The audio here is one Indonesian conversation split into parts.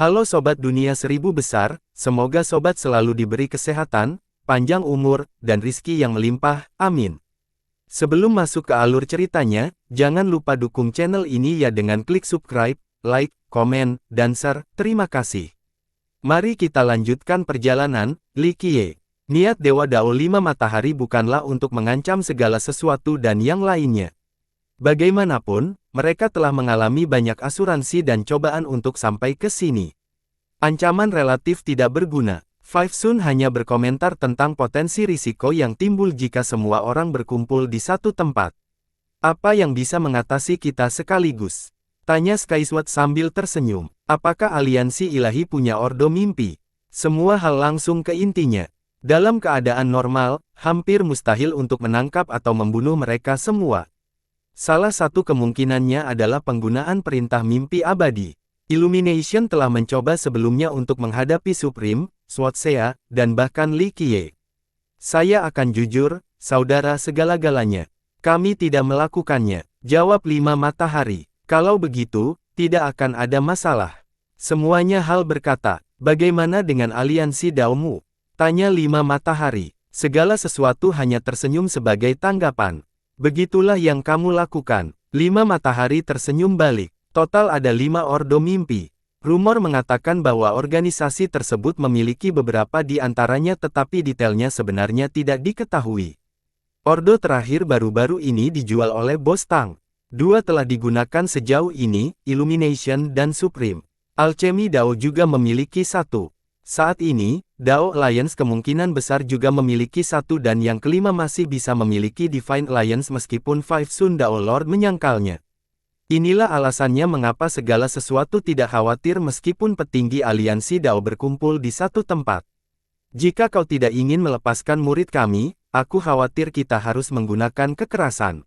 Halo Sobat Dunia Seribu Besar, semoga Sobat selalu diberi kesehatan, panjang umur, dan rizki yang melimpah, amin. Sebelum masuk ke alur ceritanya, jangan lupa dukung channel ini ya dengan klik subscribe, like, komen, dan share, terima kasih. Mari kita lanjutkan perjalanan, Li Qiye. Niat Dewa Dao 5 Matahari bukanlah untuk mengancam segala sesuatu dan yang lainnya. Bagaimanapun, mereka telah mengalami banyak asuransi dan cobaan untuk sampai ke sini. Ancaman relatif tidak berguna. Five Sun hanya berkomentar tentang potensi risiko yang timbul jika semua orang berkumpul di satu tempat. Apa yang bisa mengatasi kita sekaligus? Tanya Skysword sambil tersenyum. Apakah aliansi ilahi punya ordo mimpi? Semua hal langsung ke intinya. Dalam keadaan normal, hampir mustahil untuk menangkap atau membunuh mereka semua. Salah satu kemungkinannya adalah penggunaan perintah mimpi abadi. Illumination telah mencoba sebelumnya untuk menghadapi Supreme, Swatsea, dan bahkan Li Qiye. Saya akan jujur, saudara segala-galanya. Kami tidak melakukannya, jawab 5 Matahari. Kalau begitu, tidak akan ada masalah. Semuanya hal berkata, bagaimana dengan aliansi Daomu? Tanya 5 Matahari. Segala sesuatu hanya tersenyum sebagai tanggapan. Begitulah yang kamu lakukan. 5 Matahari tersenyum balik. Total ada 5 ordo mimpi. Rumor mengatakan bahwa organisasi tersebut memiliki beberapa di antaranya tetapi detailnya sebenarnya tidak diketahui. Ordo terakhir baru-baru ini dijual oleh Bos Tang. 2 telah digunakan sejauh ini, Illumination dan Supreme. Alchemy Dao juga memiliki 1. Saat ini, Dao Alliance kemungkinan besar juga memiliki 1 dan yang kelima masih bisa memiliki Divine Alliance meskipun Five Sun Dao Lord menyangkalnya. Inilah alasannya mengapa segala sesuatu tidak khawatir meskipun petinggi aliansi Dao berkumpul di satu tempat. Jika kau tidak ingin melepaskan murid kami, aku khawatir kita harus menggunakan kekerasan.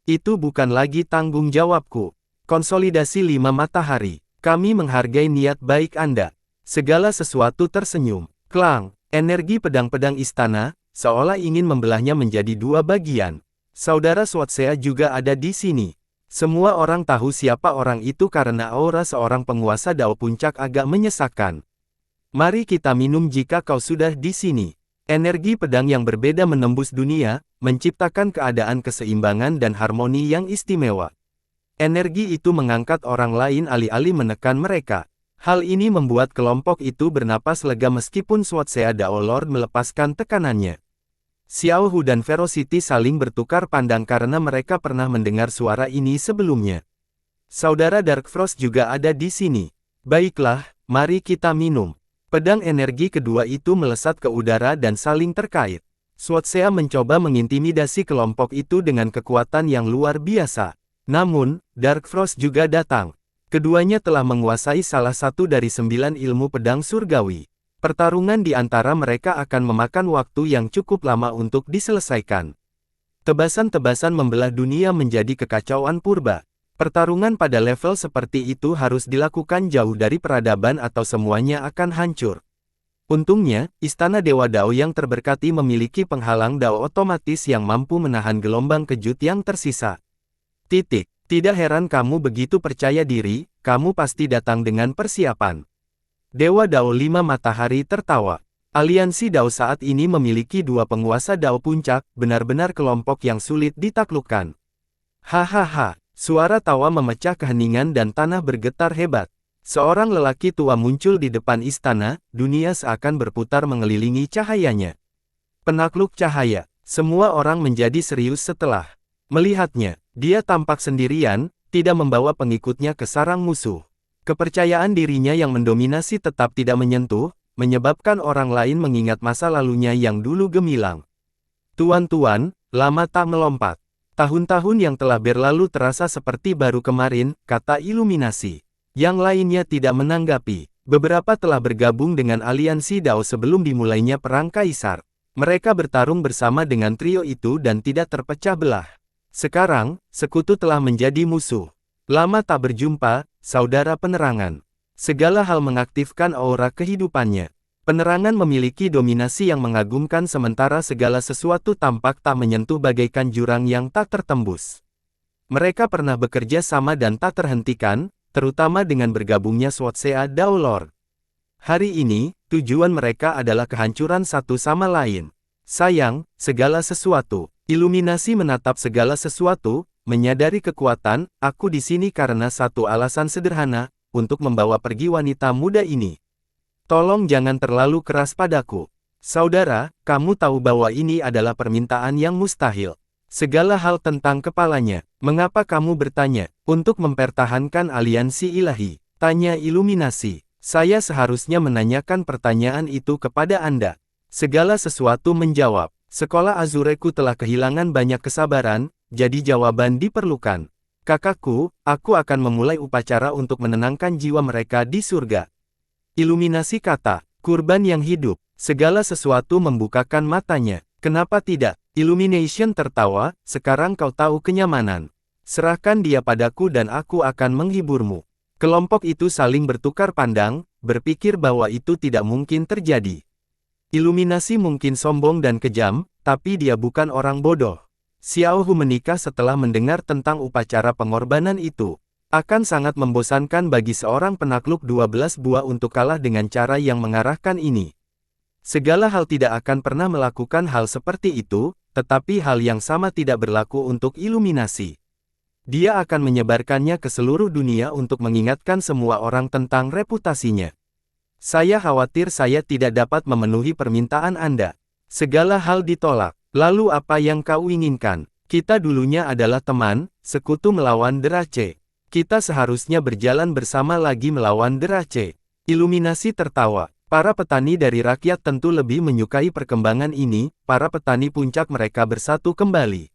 Itu bukan lagi tanggung jawabku. Konsolidasi 5 Matahari. Kami menghargai niat baik Anda. Segala sesuatu tersenyum. Klang, energi pedang-pedang istana, seolah ingin membelahnya menjadi 2 bagian. Saudara Swatsea juga ada di sini. Semua orang tahu siapa orang itu karena aura seorang penguasa Dao Puncak agak menyesakkan. Mari kita minum jika kau sudah di sini. Energi pedang yang berbeda menembus dunia, menciptakan keadaan keseimbangan dan harmoni yang istimewa. Energi itu mengangkat orang lain alih-alih menekan mereka. Hal ini membuat kelompok itu bernapas lega meskipun Swatsea Dao Lord melepaskan tekanannya. Xiao Hu dan Velocity saling bertukar pandang karena mereka pernah mendengar suara ini sebelumnya. Saudara Dark Frost juga ada di sini. Baiklah, mari kita minum. Pedang energi kedua itu melesat ke udara dan saling terkait. Swatsea mencoba mengintimidasi kelompok itu dengan kekuatan yang luar biasa. Namun, Dark Frost juga datang. Keduanya telah menguasai salah satu dari 9 ilmu pedang surgawi. Pertarungan di antara mereka akan memakan waktu yang cukup lama untuk diselesaikan. Tebasan-tebasan membelah dunia menjadi kekacauan purba. Pertarungan pada level seperti itu harus dilakukan jauh dari peradaban atau semuanya akan hancur. Untungnya, Istana Dewa Dao yang terberkati memiliki penghalang Dao otomatis yang mampu menahan gelombang kejut yang tersisa. Tidak heran kamu begitu percaya diri, kamu pasti datang dengan persiapan. Dewa Dao 5 Matahari tertawa. Aliansi Dao saat ini memiliki 2 penguasa Dao Puncak, benar-benar kelompok yang sulit ditaklukkan. Hahaha, suara tawa memecah keheningan dan tanah bergetar hebat. Seorang lelaki tua muncul di depan istana, dunia seakan berputar mengelilingi cahayanya. Penakluk cahaya, semua orang menjadi serius setelah melihatnya. Dia tampak sendirian, tidak membawa pengikutnya ke sarang musuh. Kepercayaan dirinya yang mendominasi tetap tidak menyentuh, menyebabkan orang lain mengingat masa lalunya yang dulu gemilang. Tuan-tuan, lama tak melompat. Tahun-tahun yang telah berlalu terasa seperti baru kemarin, kata Iluminasi. Yang lainnya tidak menanggapi. Beberapa telah bergabung dengan aliansi Dao sebelum dimulainya Perang Kaisar. Mereka bertarung bersama dengan trio itu dan tidak terpecah belah. Sekarang, sekutu telah menjadi musuh. Lama tak berjumpa, saudara penerangan. Segala hal mengaktifkan aura kehidupannya. Penerangan memiliki dominasi yang mengagumkan sementara segala sesuatu tampak tak menyentuh bagaikan jurang yang tak tertembus. Mereka pernah bekerja sama dan tak terhentikan, terutama dengan bergabungnya Swatsea Dao Lord. Hari ini, tujuan mereka adalah kehancuran satu sama lain. Sayang, segala sesuatu. Iluminasi menatap segala sesuatu, menyadari kekuatan, aku di sini karena satu alasan sederhana, untuk membawa pergi wanita muda ini. Tolong jangan terlalu keras padaku. Saudara, kamu tahu bahwa ini adalah permintaan yang mustahil. Segala hal tentang kepalanya. Mengapa kamu bertanya? Untuk mempertahankan aliansi ilahi. Tanya Iluminasi. Saya seharusnya menanyakan pertanyaan itu kepada Anda. Segala sesuatu menjawab. Sekolah Azureku telah kehilangan banyak kesabaran, jadi jawaban diperlukan. Kakakku, aku akan memulai upacara untuk menenangkan jiwa mereka di surga. Iluminasi kata, kurban yang hidup, segala sesuatu membukakan matanya. Kenapa tidak? Illumination tertawa, sekarang kau tahu kenyamanan. Serahkan dia padaku dan aku akan menghiburmu. Kelompok itu saling bertukar pandang, berpikir bahwa itu tidak mungkin terjadi. Iluminasi mungkin sombong dan kejam, tapi dia bukan orang bodoh. Xiao Hu menikah setelah mendengar tentang upacara pengorbanan itu. Akan sangat membosankan bagi seorang penakluk 12 buah untuk kalah dengan cara yang mengarahkan ini. Segala hal tidak akan pernah melakukan hal seperti itu, tetapi hal yang sama tidak berlaku untuk Iluminasi. Dia akan menyebarkannya ke seluruh dunia untuk mengingatkan semua orang tentang reputasinya. Saya khawatir saya tidak dapat memenuhi permintaan Anda. Segala hal ditolak. Lalu apa yang kau inginkan? Kita dulunya adalah teman, sekutu melawan Derace. Kita seharusnya berjalan bersama lagi melawan Derace. Iluminasi tertawa. Para petani dari rakyat tentu lebih menyukai perkembangan ini, para petani puncak mereka bersatu kembali.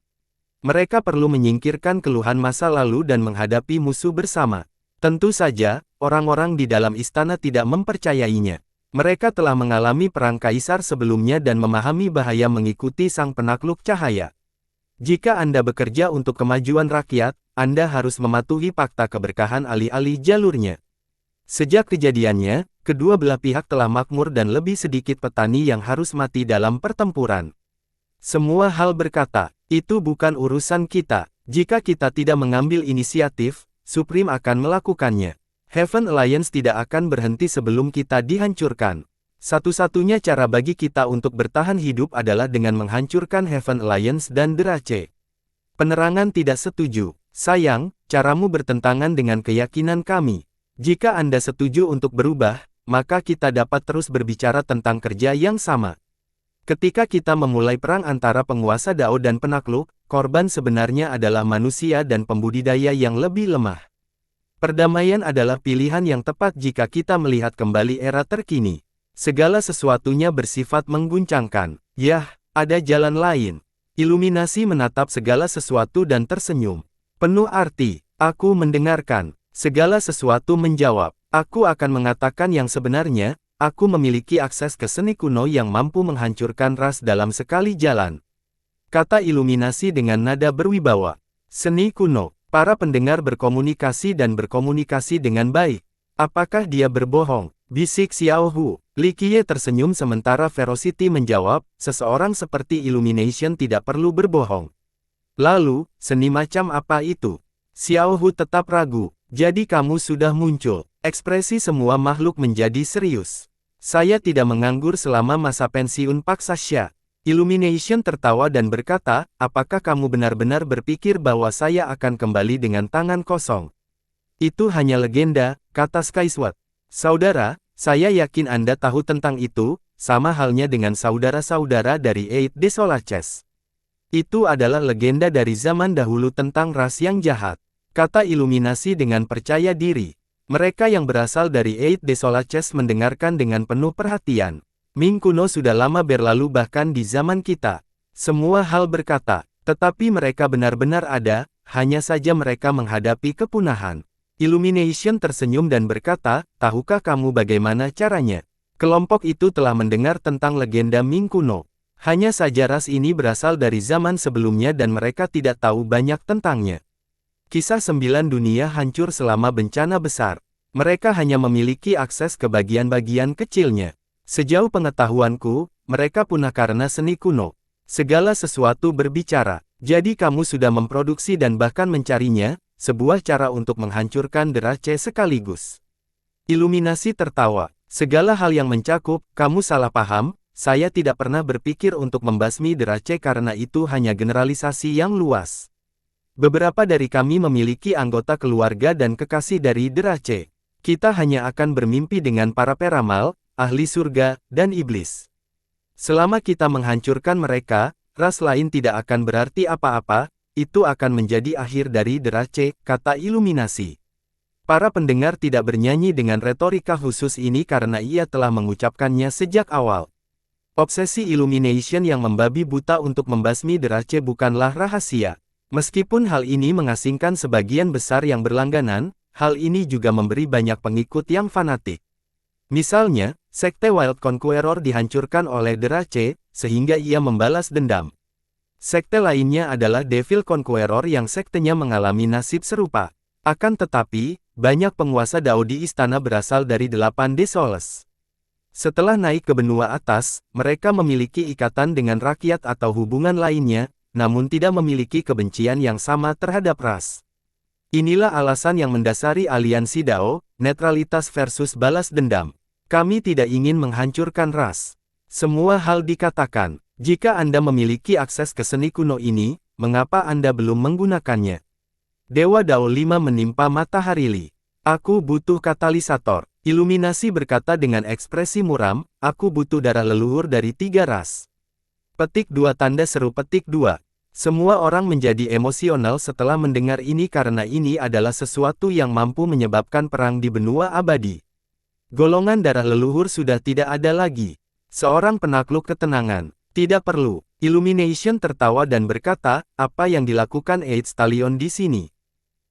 Mereka perlu menyingkirkan keluhan masa lalu dan menghadapi musuh bersama. Tentu saja, orang-orang di dalam istana tidak mempercayainya. Mereka telah mengalami perang kaisar sebelumnya dan memahami bahaya mengikuti sang penakluk cahaya. Jika Anda bekerja untuk kemajuan rakyat, Anda harus mematuhi fakta keberkahan alih-alih jalurnya. Sejak kejadiannya, kedua belah pihak telah makmur dan lebih sedikit petani yang harus mati dalam pertempuran. Semua hal berkata, itu bukan urusan kita. Jika kita tidak mengambil inisiatif, Supreme akan melakukannya. Heaven Alliance tidak akan berhenti sebelum kita dihancurkan. Satu-satunya cara bagi kita untuk bertahan hidup adalah dengan menghancurkan Heaven Alliance dan Derace. Penerangan tidak setuju. Sayang, caramu bertentangan dengan keyakinan kami. Jika Anda setuju untuk berubah, maka kita dapat terus berbicara tentang kerja yang sama. Ketika kita memulai perang antara penguasa Dao dan penakluk, korban sebenarnya adalah manusia dan pembudidaya yang lebih lemah. Perdamaian adalah pilihan yang tepat jika kita melihat kembali era terkini. Segala sesuatunya bersifat mengguncangkan. Yah, ada jalan lain. Iluminasi menatap segala sesuatu dan tersenyum. Penuh arti, aku mendengarkan. Segala sesuatu menjawab. Aku akan mengatakan yang sebenarnya, aku memiliki akses ke seni kuno yang mampu menghancurkan ras dalam sekali jalan. Kata Iluminasi dengan nada berwibawa. Seni kuno, para pendengar berkomunikasi dan berkomunikasi dengan baik. Apakah dia berbohong? Bisik Xiao Hu. Li Qiye tersenyum sementara Ferocity menjawab, seseorang seperti Illumination tidak perlu berbohong. Lalu, seni macam apa itu? Xiao Hu tetap ragu. Jadi kamu sudah muncul. Ekspresi semua makhluk menjadi serius. Saya tidak menganggur selama masa pensiun Pak Sasha. Illumination tertawa dan berkata, apakah kamu benar-benar berpikir bahwa saya akan kembali dengan tangan kosong? Itu hanya legenda, kata Skysword. Saudara, saya yakin Anda tahu tentang itu, sama halnya dengan saudara-saudara dari Eight Desolaces. Itu adalah legenda dari zaman dahulu tentang ras yang jahat. Kata Iluminasi dengan percaya diri. Mereka yang berasal dari Eight Desolaces mendengarkan dengan penuh perhatian. Ming kuno sudah lama berlalu bahkan di zaman kita. Semua hal berkata, tetapi mereka benar-benar ada, hanya saja mereka menghadapi kepunahan. Illumination tersenyum dan berkata, tahukah kamu bagaimana caranya? Kelompok itu telah mendengar tentang legenda Ming kuno. Hanya saja ras ini berasal dari zaman sebelumnya dan mereka tidak tahu banyak tentangnya. Kisah 9 dunia hancur selama bencana besar. Mereka hanya memiliki akses ke bagian-bagian kecilnya. Sejauh pengetahuanku, mereka punah karena seni kuno. Segala sesuatu berbicara. Jadi kamu sudah memproduksi dan bahkan mencarinya, sebuah cara untuk menghancurkan Derace sekaligus. Iluminasi tertawa. Segala hal yang mencakup, kamu salah paham, saya tidak pernah berpikir untuk membasmi Derace karena itu hanya generalisasi yang luas. Beberapa dari kami memiliki anggota keluarga dan kekasih dari Derace. Kita hanya akan bermimpi dengan para peramal, ahli surga, dan iblis. Selama kita menghancurkan mereka, ras lain tidak akan berarti apa-apa, itu akan menjadi akhir dari Derace, kata Iluminasi. Para pendengar tidak bernyanyi dengan retorika khusus ini karena ia telah mengucapkannya sejak awal. Obsesi Illumination yang membabi buta untuk membasmi Derace bukanlah rahasia. Meskipun hal ini mengasingkan sebagian besar yang berlangganan, hal ini juga memberi banyak pengikut yang fanatik. Misalnya, Sekte Wild Conqueror dihancurkan oleh Derace, sehingga ia membalas dendam. Sekte lainnya adalah Devil Conqueror yang sektenya mengalami nasib serupa. Akan tetapi, banyak penguasa Dao di istana berasal dari 8 Desoles. Setelah naik ke benua atas, mereka memiliki ikatan dengan rakyat atau hubungan lainnya, namun tidak memiliki kebencian yang sama terhadap ras. Inilah alasan yang mendasari aliansi Dao, netralitas versus balas dendam. Kami tidak ingin menghancurkan ras. Semua hal dikatakan. Jika Anda memiliki akses ke seni kuno ini, mengapa Anda belum menggunakannya? Dewa Dao 5 menimpa matahari Li. Aku butuh katalisator. Iluminasi berkata dengan ekspresi muram, aku butuh darah leluhur dari 3 ras. Petik 2 tanda seru petik 2. Semua orang menjadi emosional setelah mendengar ini karena ini adalah sesuatu yang mampu menyebabkan perang di benua abadi. Golongan darah leluhur sudah tidak ada lagi. Seorang penakluk ketenangan. Tidak perlu. Illumination tertawa dan berkata, apa yang dilakukan Eight Stallion di sini?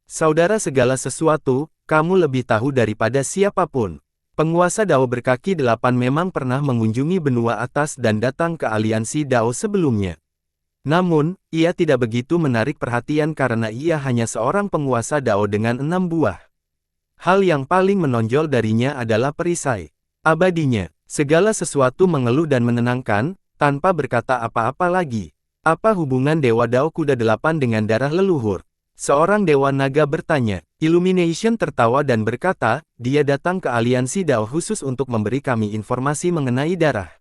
Saudara segala sesuatu, kamu lebih tahu daripada siapapun. Penguasa Dao berkaki 8 memang pernah mengunjungi benua atas dan datang ke aliansi Dao sebelumnya. Namun, ia tidak begitu menarik perhatian karena ia hanya seorang penguasa Dao dengan 6 buah. Hal yang paling menonjol darinya adalah perisai abadinya. Segala sesuatu mengeluh dan menenangkan, tanpa berkata apa-apa lagi. Apa hubungan Dewa Dao Kuda 8 dengan darah leluhur? Seorang Dewa Naga bertanya. Illumination tertawa dan berkata, dia datang ke aliansi Dao khusus untuk memberi kami informasi mengenai darah.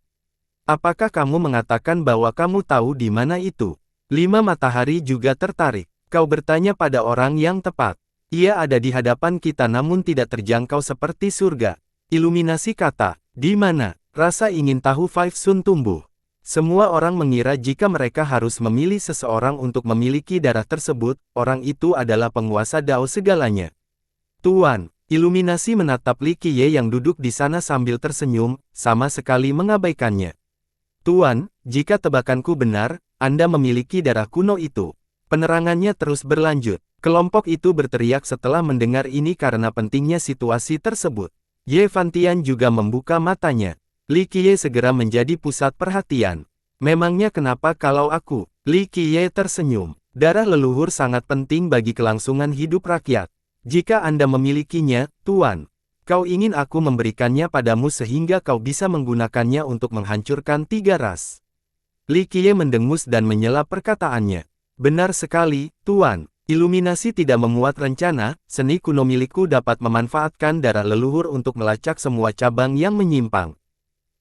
Apakah kamu mengatakan bahwa kamu tahu di mana itu? 5 matahari juga tertarik. Kau bertanya pada orang yang tepat. Ia ada di hadapan kita namun tidak terjangkau seperti surga. Iluminasi kata, di mana? Rasa ingin tahu Five Sun tumbuh. Semua orang mengira jika mereka harus memilih seseorang untuk memiliki darah tersebut, orang itu adalah penguasa Dao segalanya. Tuan, Iluminasi menatap Li Qiye yang duduk di sana sambil tersenyum, sama sekali mengabaikannya. Tuan, jika tebakanku benar, Anda memiliki darah kuno itu. Penerangannya terus berlanjut. Kelompok itu berteriak setelah mendengar ini karena pentingnya situasi tersebut. Ye Fantian juga membuka matanya. Li Qiye segera menjadi pusat perhatian. Memangnya kenapa kalau aku? Li Qiye tersenyum. Darah leluhur sangat penting bagi kelangsungan hidup rakyat. Jika Anda memilikinya, Tuan, kau ingin aku memberikannya padamu sehingga kau bisa menggunakannya untuk menghancurkan 3 ras. Li Qiye mendengus dan menyela perkataannya. Benar sekali, Tuan. Iluminasi tidak memuat rencana, seni kuno milikku dapat memanfaatkan darah leluhur untuk melacak semua cabang yang menyimpang.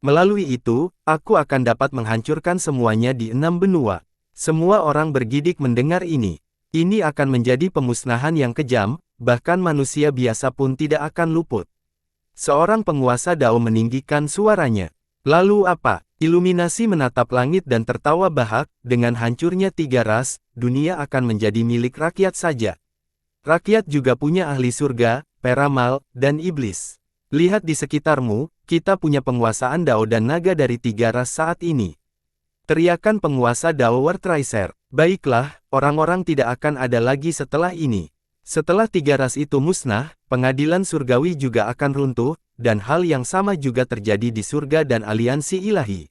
Melalui itu, aku akan dapat menghancurkan semuanya di 6 benua. Semua orang bergidik mendengar ini. Ini akan menjadi pemusnahan yang kejam, bahkan manusia biasa pun tidak akan luput. Seorang penguasa Dao meninggikan suaranya. Lalu apa? Iluminasi menatap langit dan tertawa bahak, dengan hancurnya 3 ras, dunia akan menjadi milik rakyat saja. Rakyat juga punya ahli surga, peramal, dan iblis. Lihat di sekitarmu, kita punya penguasaan Dao dan naga dari 3 ras saat ini. Teriakan penguasa Dao Wertriser. Baiklah, orang-orang tidak akan ada lagi setelah ini. Setelah 3 ras itu musnah, pengadilan surgawi juga akan runtuh, dan hal yang sama juga terjadi di surga dan aliansi ilahi.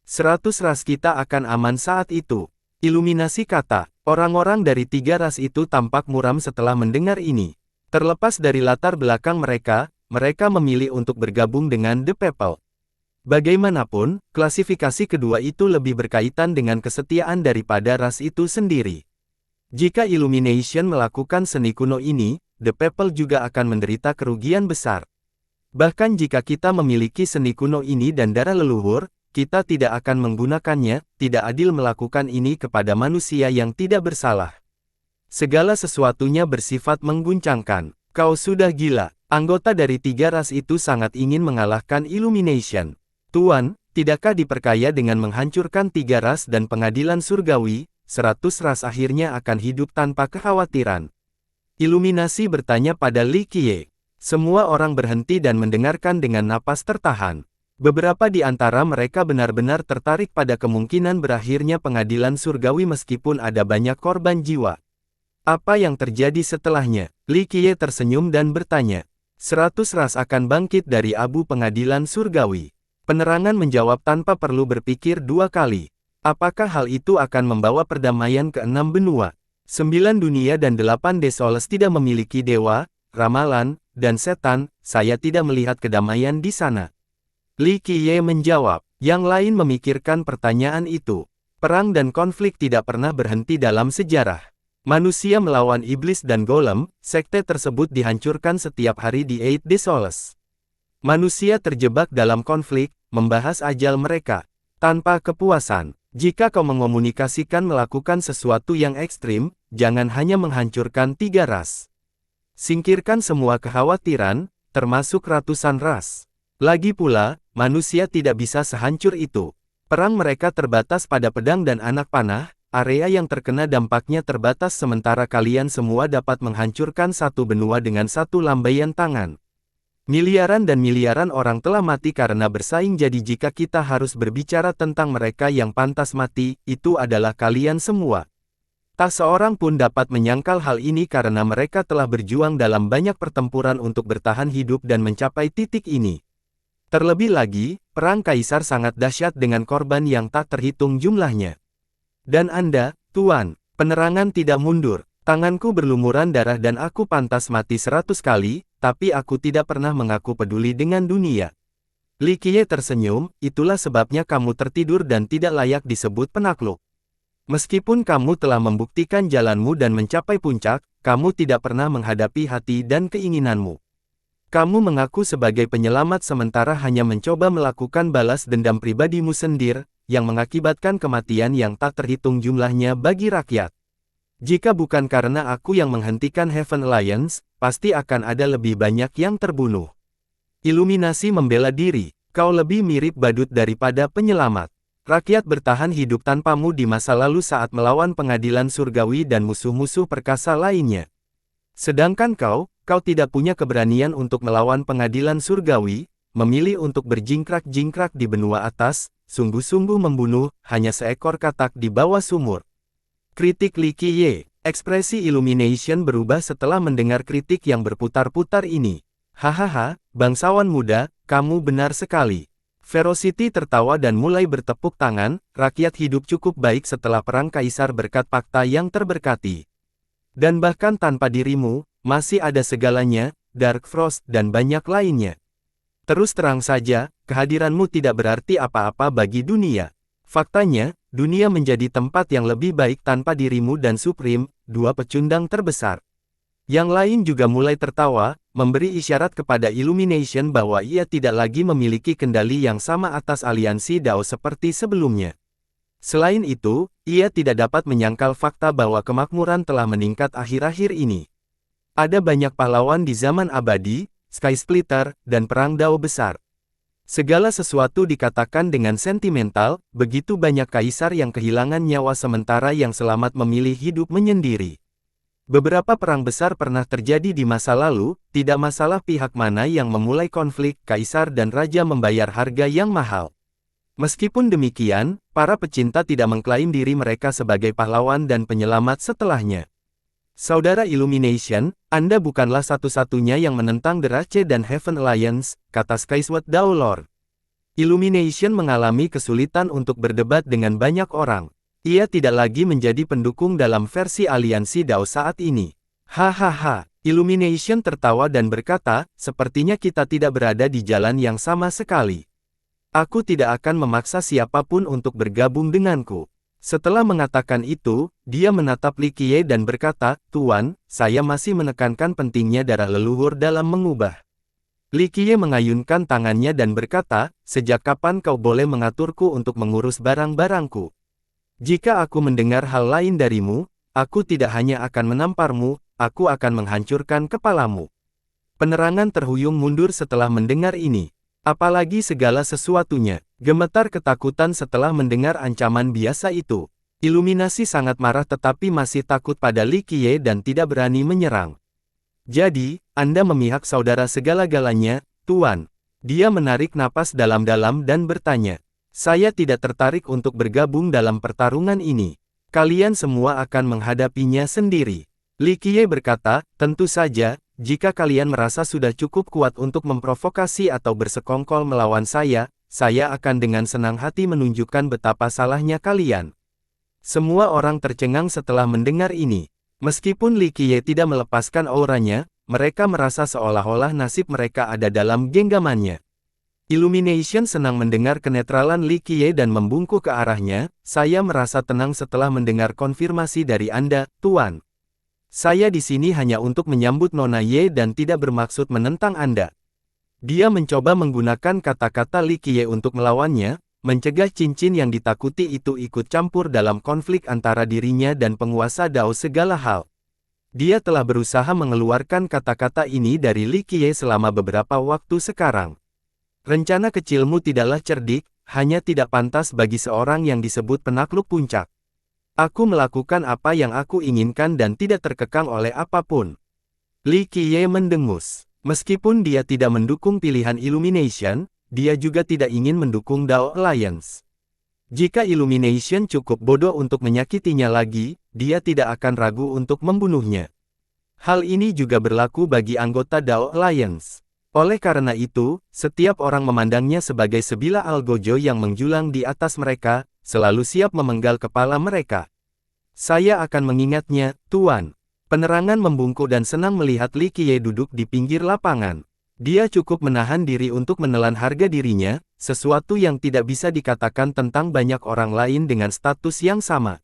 100 ras kita akan aman saat itu. Iluminasi kata, orang-orang dari 3 ras itu tampak muram setelah mendengar ini. Terlepas dari latar belakang mereka, mereka memilih untuk bergabung dengan The People. Bagaimanapun, klasifikasi kedua itu lebih berkaitan dengan kesetiaan daripada ras itu sendiri. Jika Illumination melakukan seni kuno ini, The People juga akan menderita kerugian besar. Bahkan jika kita memiliki seni kuno ini dan darah leluhur, kita tidak akan menggunakannya. Tidak adil melakukan ini kepada manusia yang tidak bersalah. Segala sesuatunya bersifat mengguncangkan. Kau sudah gila. Anggota dari 3 ras itu sangat ingin mengalahkan Illumination. Tuan, tidakkah diperkaya dengan menghancurkan 3 ras dan pengadilan surgawi, 100 ras akhirnya akan hidup tanpa kekhawatiran? Iluminasi bertanya pada Li Qiye. Semua orang berhenti dan mendengarkan dengan napas tertahan. Beberapa di antara mereka benar-benar tertarik pada kemungkinan berakhirnya pengadilan surgawi meskipun ada banyak korban jiwa. Apa yang terjadi setelahnya? Li Qiye tersenyum dan bertanya. 100 ras akan bangkit dari abu pengadilan surgawi. Penerangan menjawab tanpa perlu berpikir 2 kali. Apakah hal itu akan membawa perdamaian ke 6 benua? 9 dunia dan 8 Desoles tidak memiliki dewa, ramalan, dan setan. Saya tidak melihat kedamaian di sana. Li Qiye menjawab. Yang lain memikirkan pertanyaan itu. Perang dan konflik tidak pernah berhenti dalam sejarah. Manusia melawan iblis dan golem, sekte tersebut dihancurkan setiap hari di Eight Desoles. Manusia terjebak dalam konflik, membahas ajal mereka. Tanpa kepuasan. Jika kau mengomunikasikan melakukan sesuatu yang ekstrim, jangan hanya menghancurkan 3 ras. Singkirkan semua kekhawatiran, termasuk ratusan ras. Lagi pula, manusia tidak bisa sehancur itu. Perang mereka terbatas pada pedang dan anak panah, area yang terkena dampaknya terbatas sementara kalian semua dapat menghancurkan satu benua dengan satu lambaian tangan. Miliaran dan miliaran orang telah mati karena bersaing, jadi jika kita harus berbicara tentang mereka yang pantas mati, itu adalah kalian semua. Tak seorang pun dapat menyangkal hal ini karena mereka telah berjuang dalam banyak pertempuran untuk bertahan hidup dan mencapai titik ini. Terlebih lagi, perang kaisar sangat dahsyat dengan korban yang tak terhitung jumlahnya. Dan Anda, Tuan, penerangan tidak mundur. Tanganku berlumuran darah dan aku pantas mati 100 kali, tapi aku tidak pernah mengaku peduli dengan dunia. Li Qiye tersenyum, itulah sebabnya kamu tertidur dan tidak layak disebut penakluk. Meskipun kamu telah membuktikan jalanmu dan mencapai puncak, kamu tidak pernah menghadapi hati dan keinginanmu. Kamu mengaku sebagai penyelamat sementara hanya mencoba melakukan balas dendam pribadimu sendiri, yang mengakibatkan kematian yang tak terhitung jumlahnya bagi rakyat. Jika bukan karena aku yang menghentikan Heaven Alliance, pasti akan ada lebih banyak yang terbunuh. Iluminasi membela diri, kau lebih mirip badut daripada penyelamat. Rakyat bertahan hidup tanpamu di masa lalu saat melawan pengadilan surgawi dan musuh-musuh perkasa lainnya. Sedangkan kau tidak punya keberanian untuk melawan pengadilan surgawi, memilih untuk berjingkrak-jingkrak di benua atas, sungguh-sungguh membunuh, hanya seekor katak di bawah sumur. Kritik Li Qiye. Ekspresi Illumination berubah setelah mendengar kritik yang berputar-putar ini. Hahaha, bangsawan muda, kamu benar sekali. Ferocity tertawa dan mulai bertepuk tangan, rakyat hidup cukup baik setelah perang kaisar berkat fakta yang terberkati. Dan bahkan tanpa dirimu, masih ada segalanya, Dark Frost dan banyak lainnya. Terus terang saja, kehadiranmu tidak berarti apa-apa bagi dunia. Faktanya, dunia menjadi tempat yang lebih baik tanpa dirimu dan Supreme, 2 pecundang terbesar. Yang lain juga mulai tertawa, memberi isyarat kepada Illumination bahwa ia tidak lagi memiliki kendali yang sama atas aliansi Dao seperti sebelumnya. Selain itu, ia tidak dapat menyangkal fakta bahwa kemakmuran telah meningkat akhir-akhir ini. Ada banyak pahlawan di zaman abadi, Sky Splitter, dan perang Dao besar. Segala sesuatu dikatakan dengan sentimental, begitu banyak kaisar yang kehilangan nyawa sementara yang selamat memilih hidup menyendiri. Beberapa perang besar pernah terjadi di masa lalu, tidak masalah pihak mana yang memulai konflik, kaisar dan raja membayar harga yang mahal. Meskipun demikian, para pecinta tidak mengklaim diri mereka sebagai pahlawan dan penyelamat setelahnya. Saudara Illumination, Anda bukanlah satu-satunya yang menentang The Rache dan Heaven Alliance, kata Skyward Dao Lord. Illumination mengalami kesulitan untuk berdebat dengan banyak orang. Ia tidak lagi menjadi pendukung dalam versi aliansi Dao saat ini. Hahaha, Illumination tertawa dan berkata, sepertinya kita tidak berada di jalan yang sama sekali. Aku tidak akan memaksa siapapun untuk bergabung denganku. Setelah mengatakan itu, dia menatap Li Qiye dan berkata, "Tuan, saya masih menekankan pentingnya darah leluhur dalam mengubah." Li Qiye mengayunkan tangannya dan berkata, "Sejak kapan kau boleh mengaturku untuk mengurus barang-barangku? Jika aku mendengar hal lain darimu, aku tidak hanya akan menamparmu, aku akan menghancurkan kepalamu." Penerangan terhuyung mundur setelah mendengar ini. Apalagi segala sesuatunya. Gemetar ketakutan setelah mendengar ancaman biasa itu. Iluminasi sangat marah tetapi masih takut pada Li Qiye dan tidak berani menyerang. "Jadi, Anda memihak saudara segala-galanya, Tuan." Dia menarik napas dalam-dalam dan bertanya, "Saya tidak tertarik untuk bergabung dalam pertarungan ini. Kalian semua akan menghadapinya sendiri." Li Qiye berkata, "Tentu saja, jika kalian merasa sudah cukup kuat untuk memprovokasi atau bersekongkol melawan saya akan dengan senang hati menunjukkan betapa salahnya kalian." Semua orang tercengang setelah mendengar ini. Meskipun Li Qiye tidak melepaskan auranya, mereka merasa seolah-olah nasib mereka ada dalam genggamannya. Illumination senang mendengar kenetralan Li Qiye dan membungkuk ke arahnya. "Saya merasa tenang setelah mendengar konfirmasi dari Anda, Tuan. Saya di sini hanya untuk menyambut Nona Ye dan tidak bermaksud menentang Anda." Dia mencoba menggunakan kata-kata Li Qiye untuk melawannya, mencegah cincin yang ditakuti itu ikut campur dalam konflik antara dirinya dan penguasa Dao segala hal. Dia telah berusaha mengeluarkan kata-kata ini dari Li Qiye selama beberapa waktu sekarang. "Rencana kecilmu tidaklah cerdik, hanya tidak pantas bagi seorang yang disebut penakluk puncak. Aku melakukan apa yang aku inginkan dan tidak terkekang oleh apapun." Li Qiye mendengus. Meskipun dia tidak mendukung pilihan Illumination, dia juga tidak ingin mendukung Dao Alliance. Jika Illumination cukup bodoh untuk menyakitinya lagi, dia tidak akan ragu untuk membunuhnya. Hal ini juga berlaku bagi anggota Dao Alliance. Oleh karena itu, setiap orang memandangnya sebagai sebilah algojo yang menjulang di atas mereka, selalu siap memenggal kepala mereka. "Saya akan mengingatnya, Tuan." Penerangan membungkuk dan senang melihat Li Qiye duduk di pinggir lapangan. Dia cukup menahan diri untuk menelan harga dirinya, sesuatu yang tidak bisa dikatakan tentang banyak orang lain dengan status yang sama.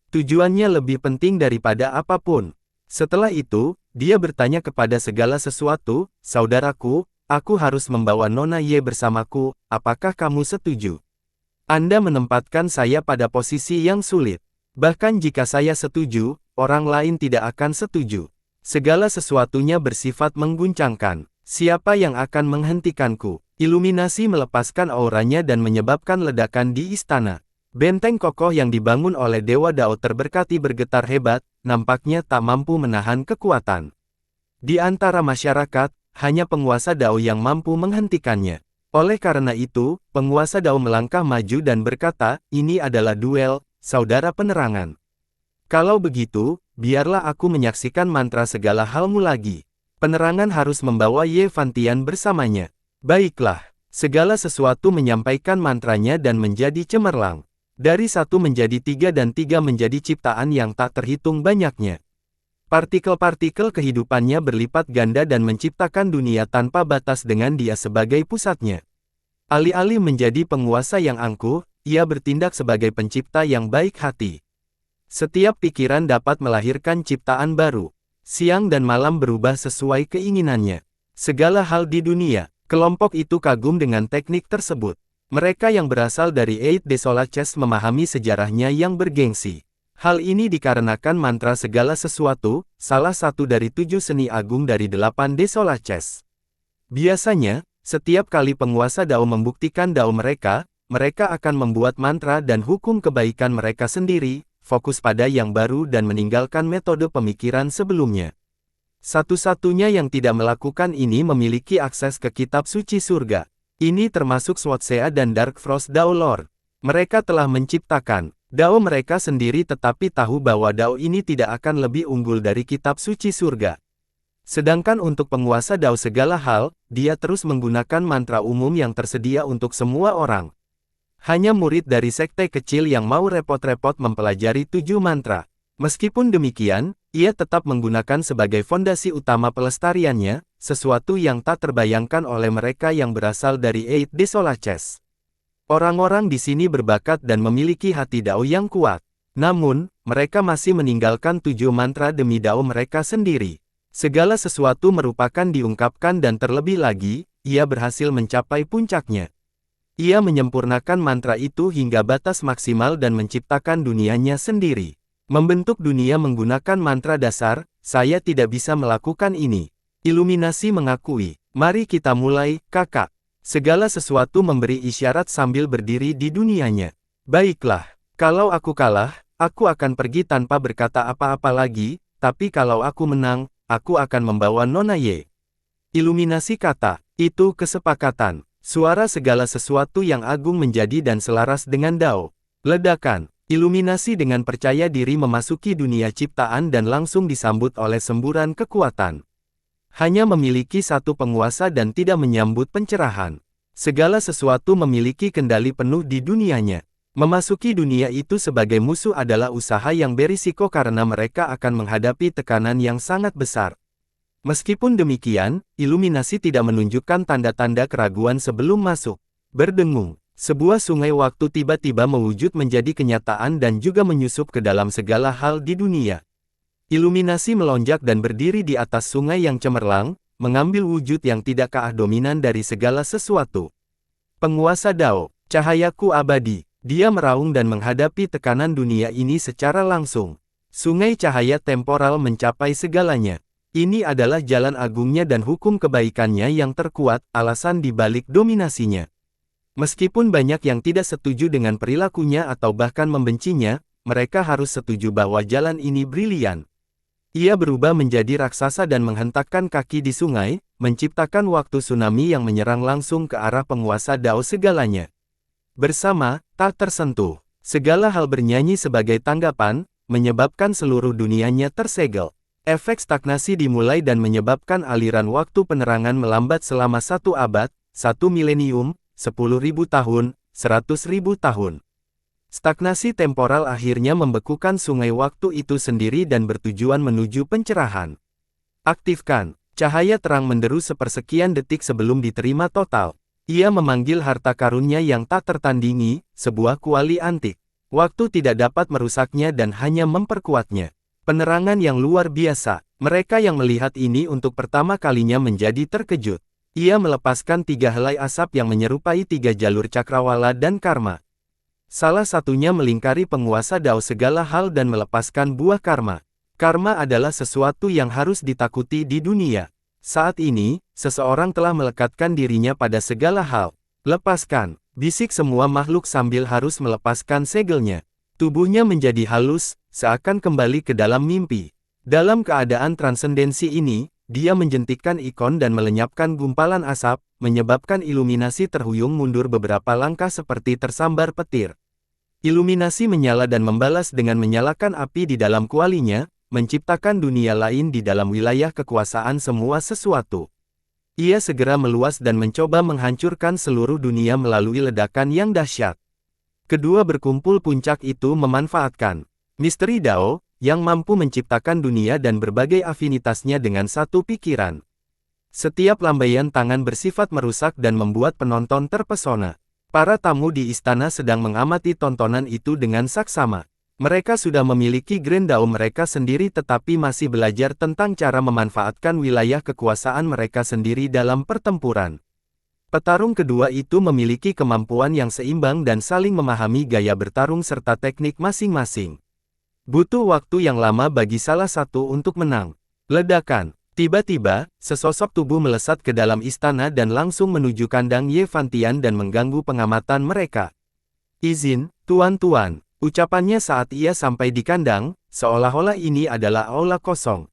Tujuannya lebih penting daripada apapun. Setelah itu, dia bertanya kepada segala sesuatu, "Saudaraku, aku harus membawa Nona Ye bersamaku, apakah kamu setuju? Anda menempatkan saya pada posisi yang sulit. Bahkan jika saya setuju, orang lain tidak akan setuju. Segala sesuatunya bersifat mengguncangkan. Siapa yang akan menghentikanku?" Iluminasi melepaskan auranya dan menyebabkan ledakan di istana. Benteng kokoh yang dibangun oleh Dewa Dao terberkati bergetar hebat, nampaknya tak mampu menahan kekuatan. Di antara masyarakat, hanya penguasa Dao yang mampu menghentikannya. Oleh karena itu, penguasa Dao melangkah maju dan berkata, "Ini adalah duel, saudara penerangan. Kalau begitu, biarlah aku menyaksikan mantra segala halmu lagi." Penerangan harus membawa Ye Fantian bersamanya. Baiklah, segala sesuatu menyampaikan mantranya dan menjadi cemerlang. Dari 1 menjadi 3 dan 3 menjadi ciptaan yang tak terhitung banyaknya. Partikel-partikel kehidupannya berlipat ganda dan menciptakan dunia tanpa batas dengan dia sebagai pusatnya. Alih-alih menjadi penguasa yang angkuh, ia bertindak sebagai pencipta yang baik hati. Setiap pikiran dapat melahirkan ciptaan baru. Siang dan malam berubah sesuai keinginannya. Segala hal di dunia, kelompok itu kagum dengan teknik tersebut. Mereka yang berasal dari Eight Desolate Chest memahami sejarahnya yang bergengsi. Hal ini dikarenakan mantra segala sesuatu, salah satu dari 7 seni agung dari 8 Desolate Chest. Biasanya, setiap kali penguasa Dao membuktikan Dao mereka akan membuat mantra dan hukum kebaikan mereka sendiri, fokus pada yang baru dan meninggalkan metode pemikiran sebelumnya. Satu-satunya yang tidak melakukan ini memiliki akses ke kitab suci surga. Ini termasuk Swatsea dan Dark Frost Dao Lord. Mereka telah menciptakan Dao mereka sendiri tetapi tahu bahwa Dao ini tidak akan lebih unggul dari kitab suci surga. Sedangkan untuk penguasa Dao segala hal, dia terus menggunakan mantra umum yang tersedia untuk semua orang. Hanya murid dari sekte kecil yang mau repot-repot mempelajari 7 mantra. Meskipun demikian, ia tetap menggunakan sebagai fondasi utama pelestariannya, sesuatu yang tak terbayangkan oleh mereka yang berasal dari Eight Desolate Chest. Orang-orang di sini berbakat dan memiliki hati Dao yang kuat. Namun, mereka masih meninggalkan 7 mantra demi Dao mereka sendiri. Segala sesuatu merupakan diungkapkan dan terlebih lagi, ia berhasil mencapai puncaknya. Ia menyempurnakan mantra itu hingga batas maksimal dan menciptakan dunianya sendiri. Membentuk dunia menggunakan mantra dasar, saya tidak bisa melakukan ini. Iluminasi mengakui, mari kita mulai, kakak. Segala sesuatu memberi isyarat sambil berdiri di dunianya. Baiklah, kalau aku kalah, aku akan pergi tanpa berkata apa-apa lagi, tapi kalau aku menang, aku akan membawa Nona Ye. Iluminasi kata, itu kesepakatan. Suara segala sesuatu yang agung menjadi dan selaras dengan Dao. Ledakan, iluminasi dengan percaya diri memasuki dunia ciptaan dan langsung disambut oleh semburan kekuatan. Hanya memiliki satu penguasa dan tidak menyambut pencerahan. Segala sesuatu memiliki kendali penuh di dunianya. Memasuki dunia itu sebagai musuh adalah usaha yang berisiko karena mereka akan menghadapi tekanan yang sangat besar. Meskipun demikian, iluminasi tidak menunjukkan tanda-tanda keraguan sebelum masuk. Berdengung, sebuah sungai waktu tiba-tiba mewujud menjadi kenyataan dan juga menyusup ke dalam segala hal di dunia. Iluminasi melonjak dan berdiri di atas sungai yang cemerlang, mengambil wujud yang tidak kalah dominan dari segala sesuatu. Penguasa Dao, cahayaku abadi, dia meraung dan menghadapi tekanan dunia ini secara langsung. Sungai cahaya temporal mencapai segalanya. Ini adalah jalan agungnya dan hukum kebaikannya yang terkuat, alasan di balik dominasinya. Meskipun banyak yang tidak setuju dengan perilakunya atau bahkan membencinya, mereka harus setuju bahwa jalan ini brilian. Ia berubah menjadi raksasa dan menghentakkan kaki di sungai, menciptakan waktu tsunami yang menyerang langsung ke arah penguasa Dao segalanya. Bersama, tak tersentuh, segala hal bernyanyi sebagai tanggapan, menyebabkan seluruh dunianya tersegel. Efek stagnasi dimulai dan menyebabkan aliran waktu penerangan melambat selama 1 abad, 1 milenium, 10.000 tahun, 100.000 tahun. Stagnasi temporal akhirnya membekukan sungai waktu itu sendiri dan bertujuan menuju pencerahan. Aktifkan, cahaya terang menderu sepersekian detik sebelum diterima total. Ia memanggil harta karunnya yang tak tertandingi, sebuah kuali antik. Waktu tidak dapat merusaknya dan hanya memperkuatnya. Penerangan yang luar biasa, mereka yang melihat ini untuk pertama kalinya menjadi terkejut. Ia melepaskan 3 helai asap yang menyerupai 3 jalur cakrawala dan karma. Salah satunya melingkari penguasa Dao segala hal dan melepaskan buah karma. Karma adalah sesuatu yang harus ditakuti di dunia. Saat ini, seseorang telah melekatkan dirinya pada segala hal. Lepaskan, bisik semua makhluk sambil harus melepaskan segelnya. Tubuhnya menjadi halus, seakan kembali ke dalam mimpi. Dalam keadaan transendensi ini, dia menjentikkan ikon dan melenyapkan gumpalan asap, menyebabkan iluminasi terhuyung mundur beberapa langkah seperti tersambar petir. Iluminasi menyala dan membalas dengan menyalakan api di dalam kualinya, menciptakan dunia lain di dalam wilayah kekuasaan semua sesuatu. Ia segera meluas dan mencoba menghancurkan seluruh dunia melalui ledakan yang dahsyat. Kedua berkumpul puncak itu memanfaatkan misteri Dao, yang mampu menciptakan dunia dan berbagai afinitasnya dengan satu pikiran. Setiap lambaian tangan bersifat merusak dan membuat penonton terpesona. Para tamu di istana sedang mengamati tontonan itu dengan saksama. Mereka sudah memiliki Grand Dao mereka sendiri tetapi masih belajar tentang cara memanfaatkan wilayah kekuasaan mereka sendiri dalam pertempuran. Petarung kedua itu memiliki kemampuan yang seimbang dan saling memahami gaya bertarung serta teknik masing-masing. Butuh waktu yang lama bagi salah satu untuk menang. Ledakan. Tiba-tiba, sesosok tubuh melesat ke dalam istana dan langsung menuju kandang Ye Fantian dan mengganggu pengamatan mereka. Izin, tuan-tuan, ucapannya saat ia sampai di kandang, seolah-olah ini adalah aula kosong.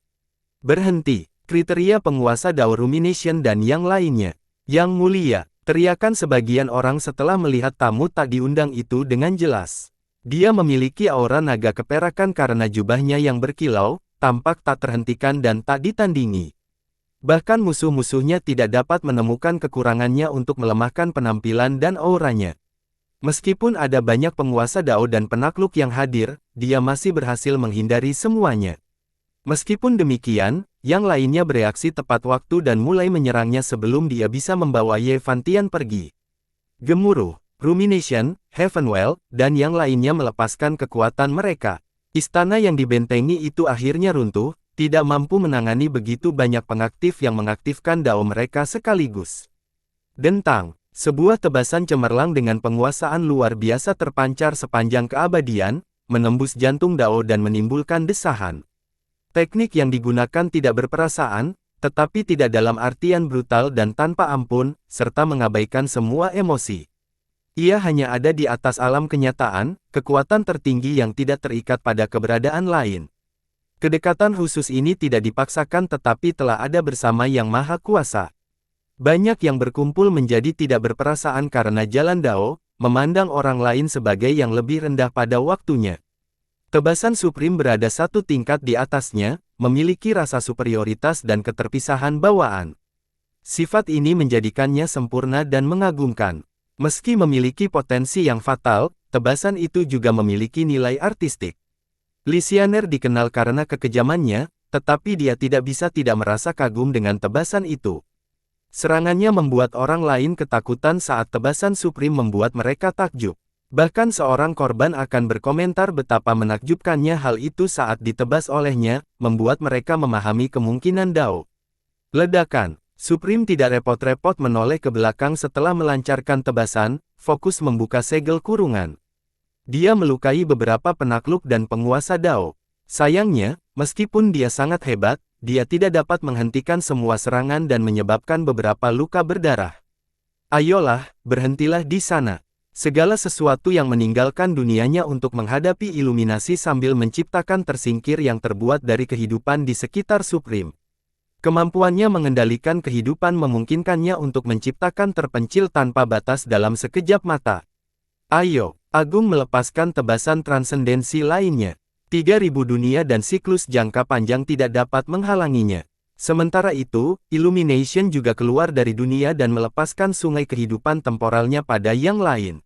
Berhenti, kriteria penguasa Dao Rumination dan yang lainnya. Yang mulia, teriakan sebagian orang setelah melihat tamu tak diundang itu dengan jelas. Dia memiliki aura naga keperakan karena jubahnya yang berkilau, tampak tak terhentikan dan tak ditandingi. Bahkan musuh-musuhnya tidak dapat menemukan kekurangannya untuk melemahkan penampilan dan auranya. Meskipun ada banyak penguasa Dao dan penakluk yang hadir, dia masih berhasil menghindari semuanya. Meskipun demikian, yang lainnya bereaksi tepat waktu dan mulai menyerangnya sebelum dia bisa membawa Ye Fantian pergi. Gemuruh. Rumination, Heavenwell, dan yang lainnya melepaskan kekuatan mereka. Istana yang dibentengi itu akhirnya runtuh, tidak mampu menangani begitu banyak pengaktif yang mengaktifkan dao mereka sekaligus. Dentang, sebuah tebasan cemerlang dengan penguasaan luar biasa terpancar sepanjang keabadian, menembus jantung dao dan menimbulkan desahan. Teknik yang digunakan tidak berperasaan, tetapi tidak dalam artian brutal dan tanpa ampun, serta mengabaikan semua emosi. Ia hanya ada di atas alam kenyataan, kekuatan tertinggi yang tidak terikat pada keberadaan lain. Kedekatan khusus ini tidak dipaksakan tetapi telah ada bersama Yang Maha Kuasa. Banyak yang berkumpul menjadi tidak berperasaan karena jalan dao, memandang orang lain sebagai yang lebih rendah pada waktunya. Tebasan Supreme berada satu tingkat di atasnya, memiliki rasa superioritas dan keterpisahan bawaan. Sifat ini menjadikannya sempurna dan mengagumkan. Meski memiliki potensi yang fatal, tebasan itu juga memiliki nilai artistik. Lysander dikenal karena kekejamannya, tetapi dia tidak bisa tidak merasa kagum dengan tebasan itu. Serangannya membuat orang lain ketakutan saat tebasan Supreme membuat mereka takjub. Bahkan seorang korban akan berkomentar betapa menakjubkannya hal itu saat ditebas olehnya, membuat mereka memahami kemungkinan dao. Ledakan. Supreme tidak repot-repot menoleh ke belakang setelah melancarkan tebasan, fokus membuka segel kurungan. Dia melukai beberapa penakluk dan penguasa dao. Sayangnya, meskipun dia sangat hebat, dia tidak dapat menghentikan semua serangan dan menyebabkan beberapa luka berdarah. Ayolah, berhentilah di sana. Segala sesuatu yang meninggalkan dunianya untuk menghadapi iluminasi sambil menciptakan tersingkir yang terbuat dari kehidupan di sekitar Supreme. Kemampuannya mengendalikan kehidupan memungkinkannya untuk menciptakan terpencil tanpa batas dalam sekejap mata. Ayo, Agung melepaskan tebasan transendensi lainnya. 3.000 dunia dan siklus jangka panjang tidak dapat menghalanginya. Sementara itu, Illumination juga keluar dari dunia dan melepaskan sungai kehidupan temporalnya pada yang lain.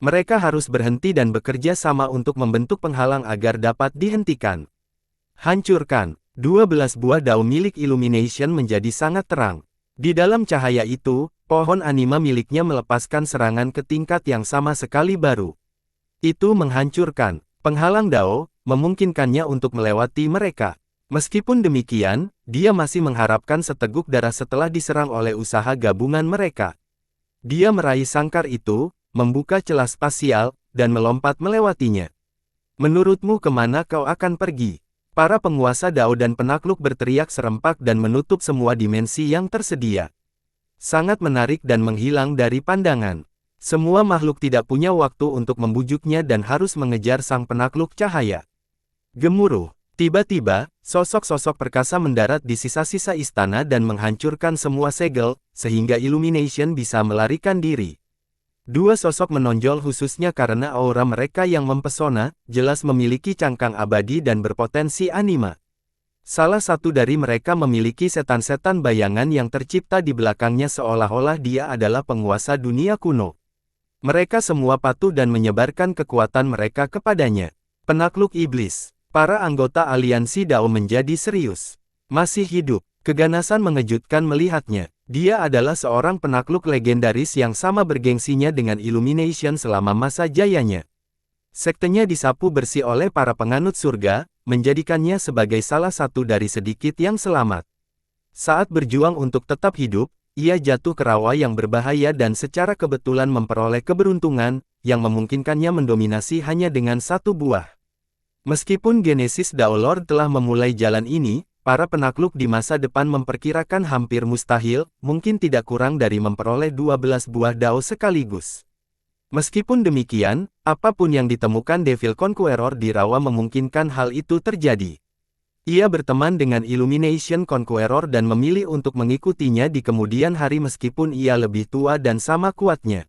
Mereka harus berhenti dan bekerja sama untuk membentuk penghalang agar dapat dihentikan. Hancurkan. 12 buah dao milik Illumination menjadi sangat terang. Di dalam cahaya itu, pohon anima miliknya melepaskan serangan ke tingkat yang sama sekali baru. Itu menghancurkan penghalang dao, memungkinkannya untuk melewati mereka. Meskipun demikian, dia masih mengharapkan seteguk darah setelah diserang oleh usaha gabungan mereka. Dia meraih sangkar itu, membuka celah spasial, dan melompat melewatinya. Menurutmu kemana kau akan pergi? Para penguasa dao dan penakluk berteriak serempak dan menutup semua dimensi yang tersedia. Sangat menarik dan menghilang dari pandangan. Semua makhluk tidak punya waktu untuk membujuknya dan harus mengejar sang penakluk cahaya. Gemuruh. Tiba-tiba, sosok-sosok perkasa mendarat di sisa-sisa istana dan menghancurkan semua segel, sehingga Illumination bisa melarikan diri. Dua sosok menonjol khususnya karena aura mereka yang mempesona, jelas memiliki cangkang abadi dan berpotensi anima. Salah satu dari mereka memiliki setan-setan bayangan yang tercipta di belakangnya seolah-olah dia adalah penguasa dunia kuno. Mereka semua patuh dan menyebarkan kekuatan mereka kepadanya. Penakluk iblis. Para anggota aliansi dao menjadi serius. Masih hidup. Keganasan mengejutkan melihatnya. Dia adalah seorang penakluk legendaris yang sama bergengsinya dengan Illumination selama masa jayanya. Sektenya disapu bersih oleh para penganut surga, menjadikannya sebagai salah satu dari sedikit yang selamat. Saat berjuang untuk tetap hidup, ia jatuh ke rawa yang berbahaya dan secara kebetulan memperoleh keberuntungan, yang memungkinkannya mendominasi hanya dengan satu buah. Meskipun Genesis Dao Lord telah memulai jalan ini, para penakluk di masa depan memperkirakan hampir mustahil, mungkin tidak kurang dari memperoleh 12 buah dao sekaligus. Meskipun demikian, apapun yang ditemukan Devil Conqueror di rawa memungkinkan hal itu terjadi. Ia berteman dengan Illumination Conqueror dan memilih untuk mengikutinya di kemudian hari meskipun ia lebih tua dan sama kuatnya.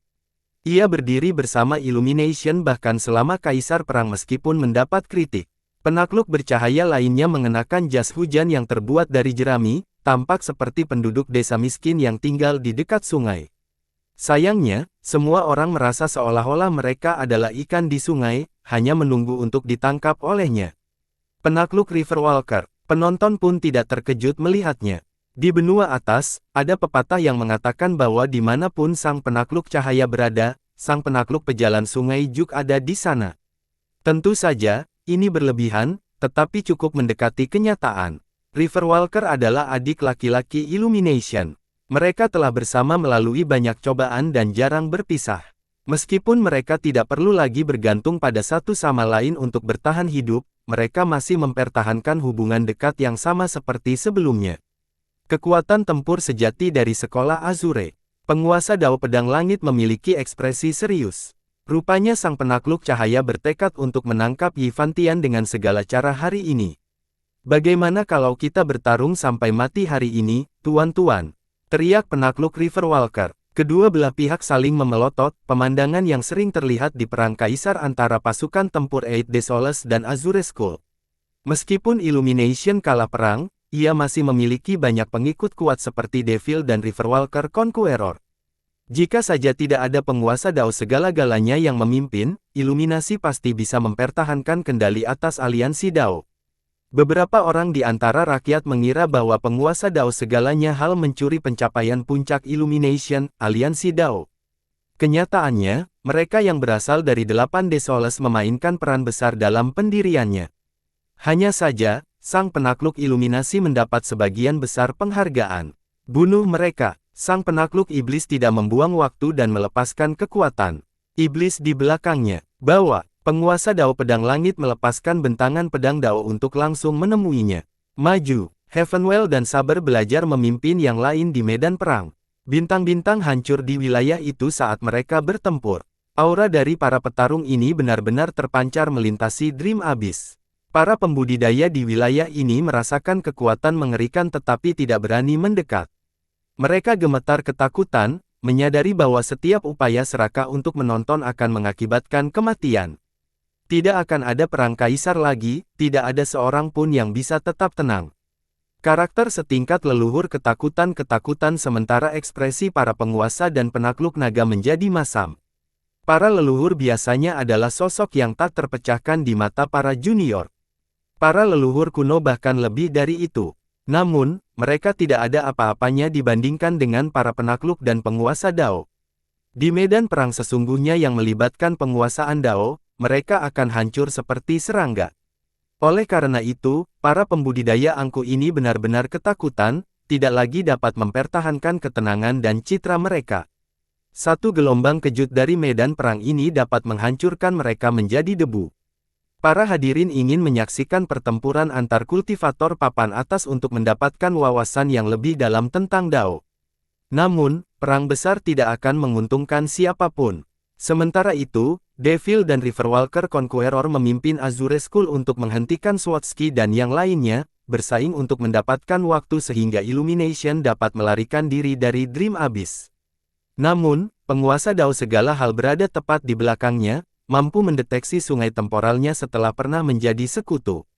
Ia berdiri bersama Illumination bahkan selama Kaisar Perang meskipun mendapat kritik. Penakluk bercahaya lainnya mengenakan jas hujan yang terbuat dari jerami, tampak seperti penduduk desa miskin yang tinggal di dekat sungai. Sayangnya, semua orang merasa seolah-olah mereka adalah ikan di sungai, hanya menunggu untuk ditangkap olehnya. Penakluk Riverwalker, penonton pun tidak terkejut melihatnya. Di benua atas, ada pepatah yang mengatakan bahwa dimanapun sang penakluk cahaya berada, sang penakluk pejalan sungai Juk ada di sana. Tentu saja, ini berlebihan, tetapi cukup mendekati kenyataan. Riverwalker adalah adik laki-laki Illumination. Mereka telah bersama melalui banyak cobaan dan jarang berpisah. Meskipun mereka tidak perlu lagi bergantung pada satu sama lain untuk bertahan hidup, mereka masih mempertahankan hubungan dekat yang sama seperti sebelumnya. Kekuatan tempur sejati dari Sekolah Azure. Penguasa Dao Pedang Langit memiliki ekspresi serius. Rupanya sang penakluk cahaya bertekad untuk menangkap Yi Fantian dengan segala cara hari ini. Bagaimana kalau kita bertarung sampai mati hari ini, tuan-tuan? Teriak penakluk Riverwalker. Kedua belah pihak saling memelotot, pemandangan yang sering terlihat di perang kaisar antara pasukan tempur Eight Desoles dan Azure School. Meskipun Illumination kalah perang, ia masih memiliki banyak pengikut kuat seperti Devil dan Riverwalker Conqueror. Jika saja tidak ada penguasa Dao segala-galanya yang memimpin, Illuminasi pasti bisa mempertahankan kendali atas aliansi Dao. Beberapa orang di antara rakyat mengira bahwa penguasa Dao segalanya hal mencuri pencapaian puncak Illumination, aliansi Dao. Kenyataannya, mereka yang berasal dari 8 Desoles memainkan peran besar dalam pendiriannya. Hanya saja, sang penakluk Illuminasi mendapat sebagian besar penghargaan. Bunuh mereka. Sang penakluk iblis tidak membuang waktu dan melepaskan kekuatan. Iblis di belakangnya. Bawa. Penguasa Dao Pedang Langit melepaskan bentangan pedang Dao untuk langsung menemuinya. Maju. Heavenwell dan Saber belajar memimpin yang lain di medan perang. Bintang-bintang hancur di wilayah itu saat mereka bertempur. Aura dari para petarung ini benar-benar terpancar melintasi Dream Abyss. Para pembudidaya di wilayah ini merasakan kekuatan mengerikan tetapi tidak berani mendekat. Mereka gemetar ketakutan, menyadari bahwa setiap upaya serakah untuk menonton akan mengakibatkan kematian. Tidak akan ada perang kaisar lagi, tidak ada seorang pun yang bisa tetap tenang. Karakter setingkat leluhur ketakutan-ketakutan sementara ekspresi para penguasa dan penakluk naga menjadi masam. Para leluhur biasanya adalah sosok yang tak terpecahkan di mata para junior. Para leluhur kuno bahkan lebih dari itu. Namun, mereka tidak ada apa-apanya dibandingkan dengan para penakluk dan penguasa Dao. Di medan perang sesungguhnya yang melibatkan penguasaan Dao, mereka akan hancur seperti serangga. Oleh karena itu, para pembudidaya angku ini benar-benar ketakutan, tidak lagi dapat mempertahankan ketenangan dan citra mereka. Satu gelombang kejut dari medan perang ini dapat menghancurkan mereka menjadi debu. Para hadirin ingin menyaksikan pertempuran antar kultivator papan atas untuk mendapatkan wawasan yang lebih dalam tentang Dao. Namun, perang besar tidak akan menguntungkan siapapun. Sementara itu, Devil dan Riverwalker Conqueror memimpin Azure School untuk menghentikan Swatsky dan yang lainnya, bersaing untuk mendapatkan waktu sehingga Illumination dapat melarikan diri dari Dream Abyss. Namun, penguasa Dao segala hal berada tepat di belakangnya, mampu mendeteksi sungai temporalnya setelah pernah menjadi sekutu.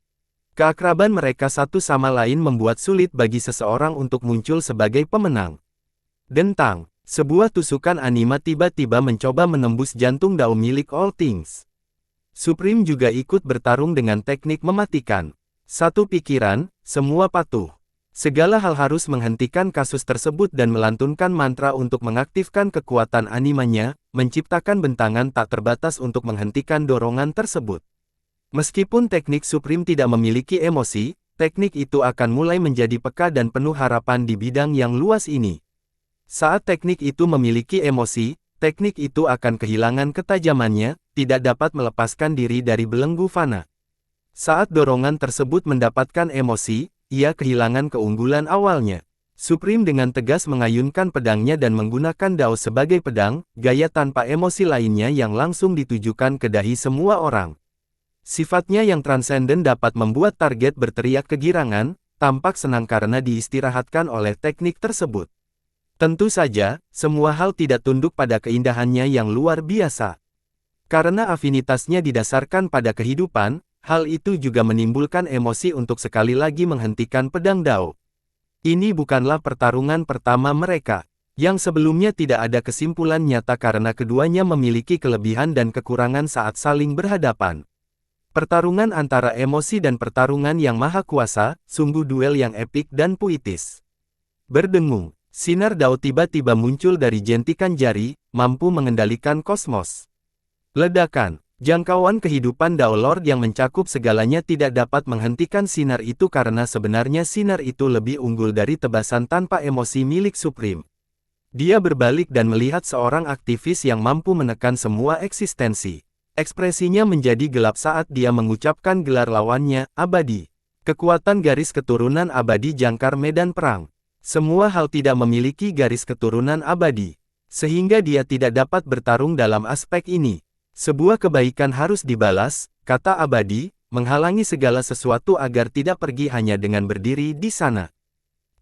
Keakraban mereka satu sama lain membuat sulit bagi seseorang untuk muncul sebagai pemenang. Dentang, sebuah tusukan anima tiba-tiba mencoba menembus jantung Dao milik All Things. Supreme juga ikut bertarung dengan teknik mematikan. Satu pikiran, semua patuh. Segala hal harus menghentikan kasus tersebut dan melantunkan mantra untuk mengaktifkan kekuatan animanya, menciptakan bentangan tak terbatas untuk menghentikan dorongan tersebut. Meskipun teknik Supreme tidak memiliki emosi, teknik itu akan mulai menjadi peka dan penuh harapan di bidang yang luas ini. Saat teknik itu memiliki emosi, teknik itu akan kehilangan ketajamannya, tidak dapat melepaskan diri dari belenggu fana. Saat dorongan tersebut mendapatkan emosi, ia kehilangan keunggulan awalnya. Supreme dengan tegas mengayunkan pedangnya dan menggunakan Dao sebagai pedang, gaya tanpa emosi lainnya yang langsung ditujukan ke dahi semua orang. Sifatnya yang transenden dapat membuat target berteriak kegirangan, tampak senang karena diistirahatkan oleh teknik tersebut. Tentu saja, semua hal tidak tunduk pada keindahannya yang luar biasa. Karena afinitasnya didasarkan pada kehidupan, hal itu juga menimbulkan emosi untuk sekali lagi menghentikan pedang Dao. Ini bukanlah pertarungan pertama mereka. Yang sebelumnya tidak ada kesimpulan nyata karena keduanya memiliki kelebihan dan kekurangan saat saling berhadapan. Pertarungan antara emosi dan pertarungan yang maha kuasa, sungguh duel yang epik dan puitis. Berdengung. Sinar Dao tiba-tiba muncul dari jentikan jari, mampu mengendalikan kosmos. Ledakan. Jangkauan kehidupan Dao Lord yang mencakup segalanya tidak dapat menghentikan sinar itu karena sebenarnya sinar itu lebih unggul dari tebasan tanpa emosi milik Supreme. Dia berbalik dan melihat seorang aktivis yang mampu menekan semua eksistensi. Ekspresinya menjadi gelap saat dia mengucapkan gelar lawannya, abadi. Kekuatan garis keturunan abadi jangkar medan perang. Semua hal tidak memiliki garis keturunan abadi, sehingga dia tidak dapat bertarung dalam aspek ini. Sebuah kebaikan harus dibalas, kata abadi, menghalangi segala sesuatu agar tidak pergi hanya dengan berdiri di sana.